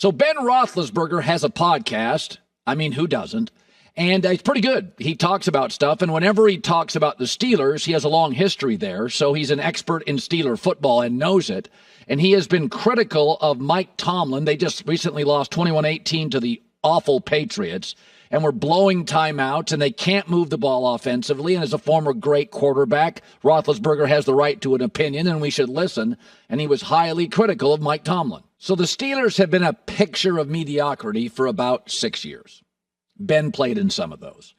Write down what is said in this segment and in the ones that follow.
So Ben Roethlisberger has a podcast. I mean, who doesn't? And it's pretty good. He talks about stuff, and whenever he talks about the Steelers, he has a long history there, so he's an expert in Steeler football and knows it. And he has been critical of Mike Tomlin. They just recently lost 21-18 to the awful Patriots, and were blowing timeouts, and they can't move the ball offensively. And as a former great quarterback, Roethlisberger has the right to an opinion, and we should listen. And he was highly critical of Mike Tomlin. So the Steelers have been a picture of mediocrity for about 6 years. Ben played in some of those.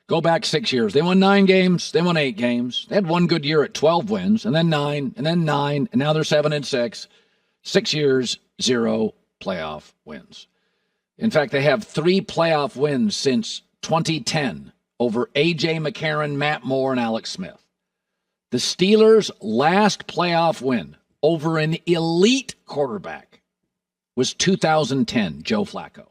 Go back 6 years. They won 9 games. They won 8 games. They had one good year at 12 wins, and then 9, and then 9, and now they're 7-6. 6 years, 0 playoff wins. In fact, they have 3 playoff wins since 2010 over A.J. McCarron, Matt Moore, and Alex Smith. The Steelers' last playoff win over an elite quarterback was 2010, Joe Flacco.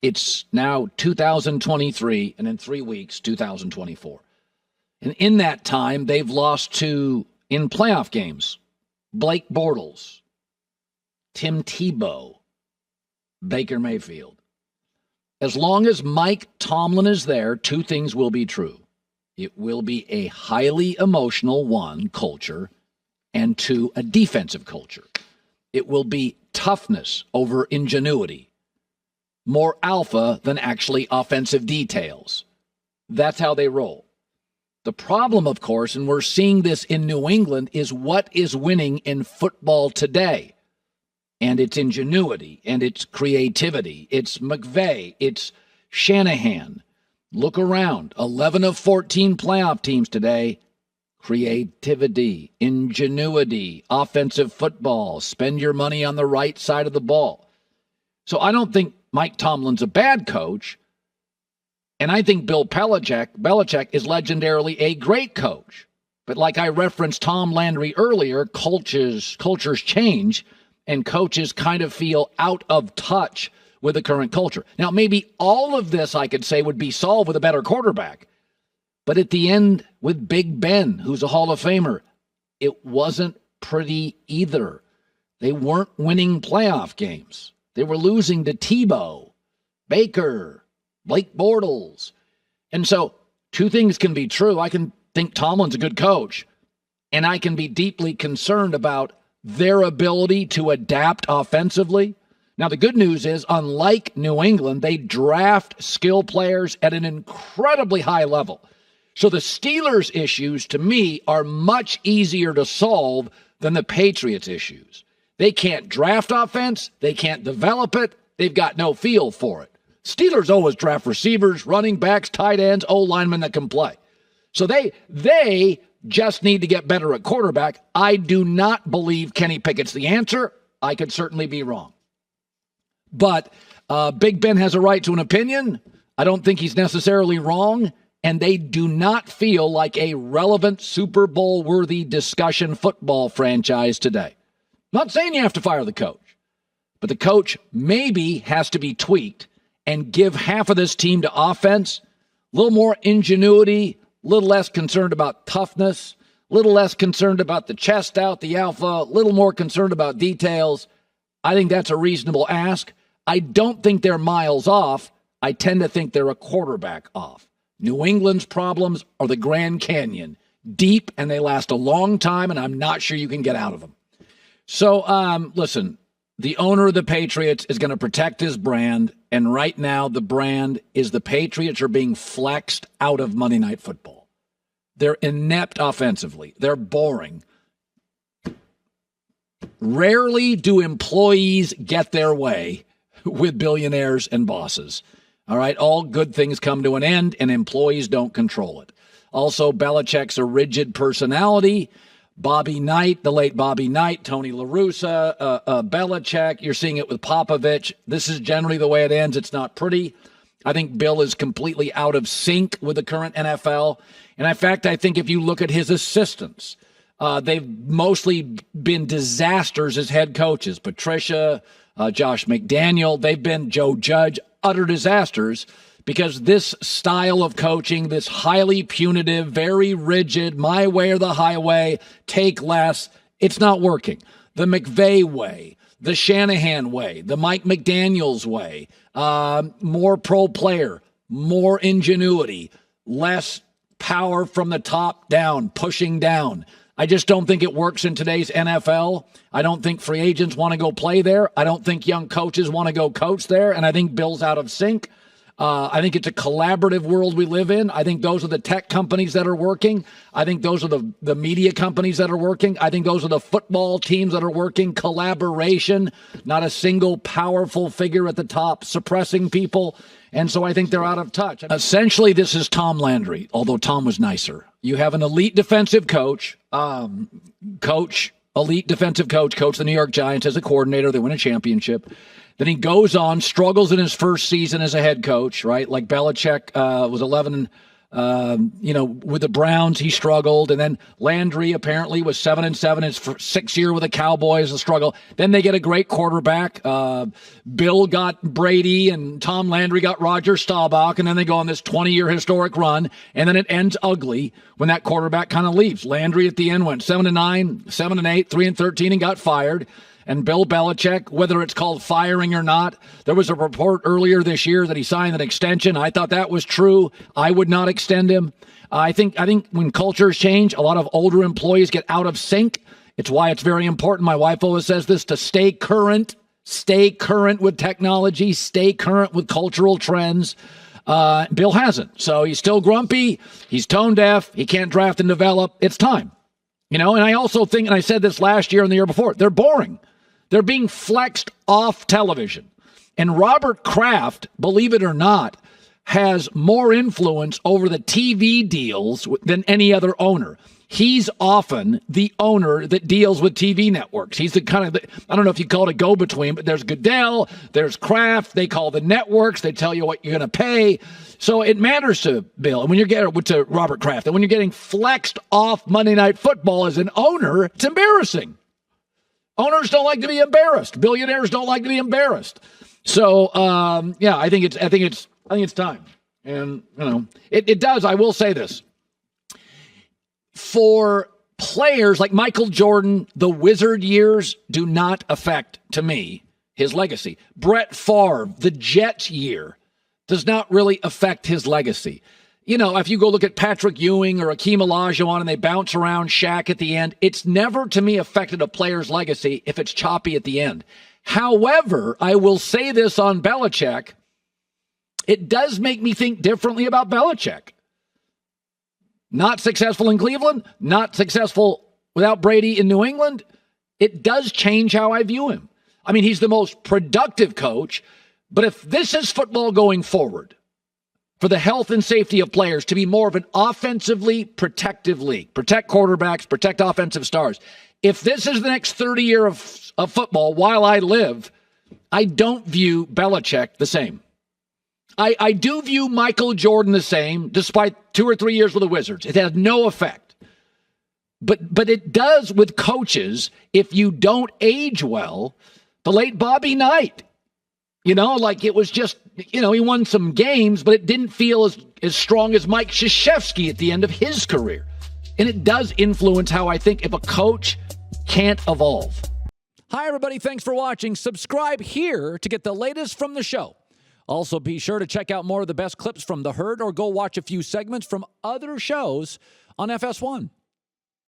It's now 2023, and in 3 weeks, 2024. And in that time, they've lost to, in playoff games, Blake Bortles, Tim Tebow, Baker Mayfield. As long as Mike Tomlin is there, 2 things will be true. It will be a highly emotional, 1, culture, and 2, a defensive culture. It will be toughness over ingenuity. More alpha than actually offensive details. That's how they roll. The problem, of course, and we're seeing this in New England, is what is winning in football today. And it's ingenuity, and it's creativity. It's McVay. It's Shanahan. Look around. 11 of 14 playoff teams today. Creativity, ingenuity, offensive football. Spend your money on the right side of the ball. So I don't think Mike Tomlin's a bad coach, and I think Bill Belichick is legendarily a great coach. But like I referenced Tom Landry earlier, cultures change, and coaches kind of feel out of touch with the current culture. Now, maybe all of this, I could say, would be solved with a better quarterback. But at the end, with Big Ben, who's a Hall of Famer, it wasn't pretty either. They weren't winning playoff games. They were losing to Tebow, Baker, Blake Bortles. And so 2 things can be true. I can think Tomlin's a good coach, and I can be deeply concerned about their ability to adapt offensively. Now, the good news is, unlike New England, they draft skill players at an incredibly high level. So the Steelers' issues, to me, are much easier to solve than the Patriots' issues. They can't draft offense. They can't develop it. They've got no feel for it. Steelers always draft receivers, running backs, tight ends, O-linemen that can play. So they just need to get better at quarterback. I do not believe Kenny Pickett's the answer. I could certainly be wrong. But Big Ben has a right to an opinion. I don't think he's necessarily wrong. And they do not feel like a relevant Super Bowl-worthy discussion football franchise today. Not saying you have to fire the coach, but the coach maybe has to be tweaked and give half of this team to offense, a little more ingenuity, a little less concerned about toughness, a little less concerned about the chest out, the alpha, a little more concerned about details. I think that's a reasonable ask. I don't think they're miles off. I tend to think they're a quarterback off. New England's problems are the Grand Canyon, deep, and they last a long time, and I'm not sure you can get out of them. So, listen, the owner of the Patriots is going to protect his brand, and right now the brand is the Patriots are being flexed out of Monday Night Football. They're inept offensively. They're boring. Rarely do employees get their way with billionaires and bosses. All right, all good things come to an end, and employees don't control it. Also, Belichick's a rigid personality. Bobby Knight, the late Bobby Knight, Tony La Russa, Belichick. You're seeing it with Popovich. This is generally the way it ends. It's not pretty. I think Bill is completely out of sync with the current NFL. And in fact, I think if you look at his assistants, they've mostly been disasters as head coaches. Patricia, Josh McDaniel, they've been Joe Judge, utter disasters. Because this style of coaching, this highly punitive, very rigid, my way or the highway, take less, it's not working. The McVay way, the Shanahan way, the Mike McDaniels way, more pro player, more ingenuity, less power from the top down, pushing down. I just don't think it works in today's NFL. I don't think free agents want to go play there. I don't think young coaches want to go coach there. And I think Bill's out of sync. I think it's a collaborative world we live in. I think those are the tech companies that are working. I think those are the media companies that are working. I think those are the football teams that are working. Collaboration, not a single powerful figure at the top suppressing people. And so I think they're out of touch. Essentially, this is Tom Landry, although Tom was nicer. You have an elite defensive coach, elite defensive coach, coached the New York Giants as a coordinator. They win a championship. Then he goes on, struggles in his first season as a head coach, right? Like Belichick was 11, with the Browns, he struggled. And then Landry apparently was 7-7 his sixth year with the Cowboys, a struggle. Then they get a great quarterback. Bill got Brady and Tom Landry got Roger Staubach. And then they go on this 20-year historic run. And then it ends ugly when that quarterback kind of leaves. Landry at the end went 7-9, 7-8, 3-13 and got fired. And Bill Belichick, whether it's called firing or not, there was a report earlier this year that he signed an extension. I thought that was true. I would not extend him. I think when cultures change, a lot of older employees get out of sync. It's why it's very important. My wife always says this, to stay current with technology, stay current with cultural trends. Bill hasn't. So he's still grumpy. He's tone deaf. He can't draft and develop. It's time. And I also think, and I said this last year and the year before, they're boring. They're being flexed off television. And Robert Kraft, believe it or not, has more influence over the TV deals than any other owner. He's often the owner that deals with TV networks. He's the kind of, I don't know if you call it a go-between, but there's Goodell, there's Kraft, they call the networks, they tell you what you're going to pay. So it matters to Bill, and when you're getting to Robert Kraft, and when you're getting flexed off Monday Night Football as an owner, it's embarrassing. Owners don't like to be embarrassed. Billionaires don't like to be embarrassed. So I think it's time. And it does. I will say this. For players like Michael Jordan, the Wizard years do not affect, to me, his legacy. Brett Favre, the Jets year, does not really affect his legacy. If you go look at Patrick Ewing or Akeem Olajuwon and they bounce around Shaq at the end, it's never, to me, affected a player's legacy if it's choppy at the end. However, I will say this on Belichick, it does make me think differently about Belichick. Not successful in Cleveland, not successful without Brady in New England. It does change how I view him. I mean, he's the most productive coach, but if this is football going forward, for the health and safety of players to be more of an offensively protective league, protect quarterbacks, protect offensive stars. If this is the next 30 years of football while I live, I don't view Belichick the same. I do view Michael Jordan the same, despite 2 or 3 years with the Wizards. It had no effect. But it does with coaches if you don't age well. The late Bobby Knight, it was just, he won some games, but it didn't feel as strong as Mike Krzyzewski at the end of his career. And it does influence how I think if a coach can't evolve. Hi, everybody. Thanks for watching. Subscribe here to get the latest from the show. Also, be sure to check out more of the best clips from The Herd or go watch a few segments from other shows on FS1.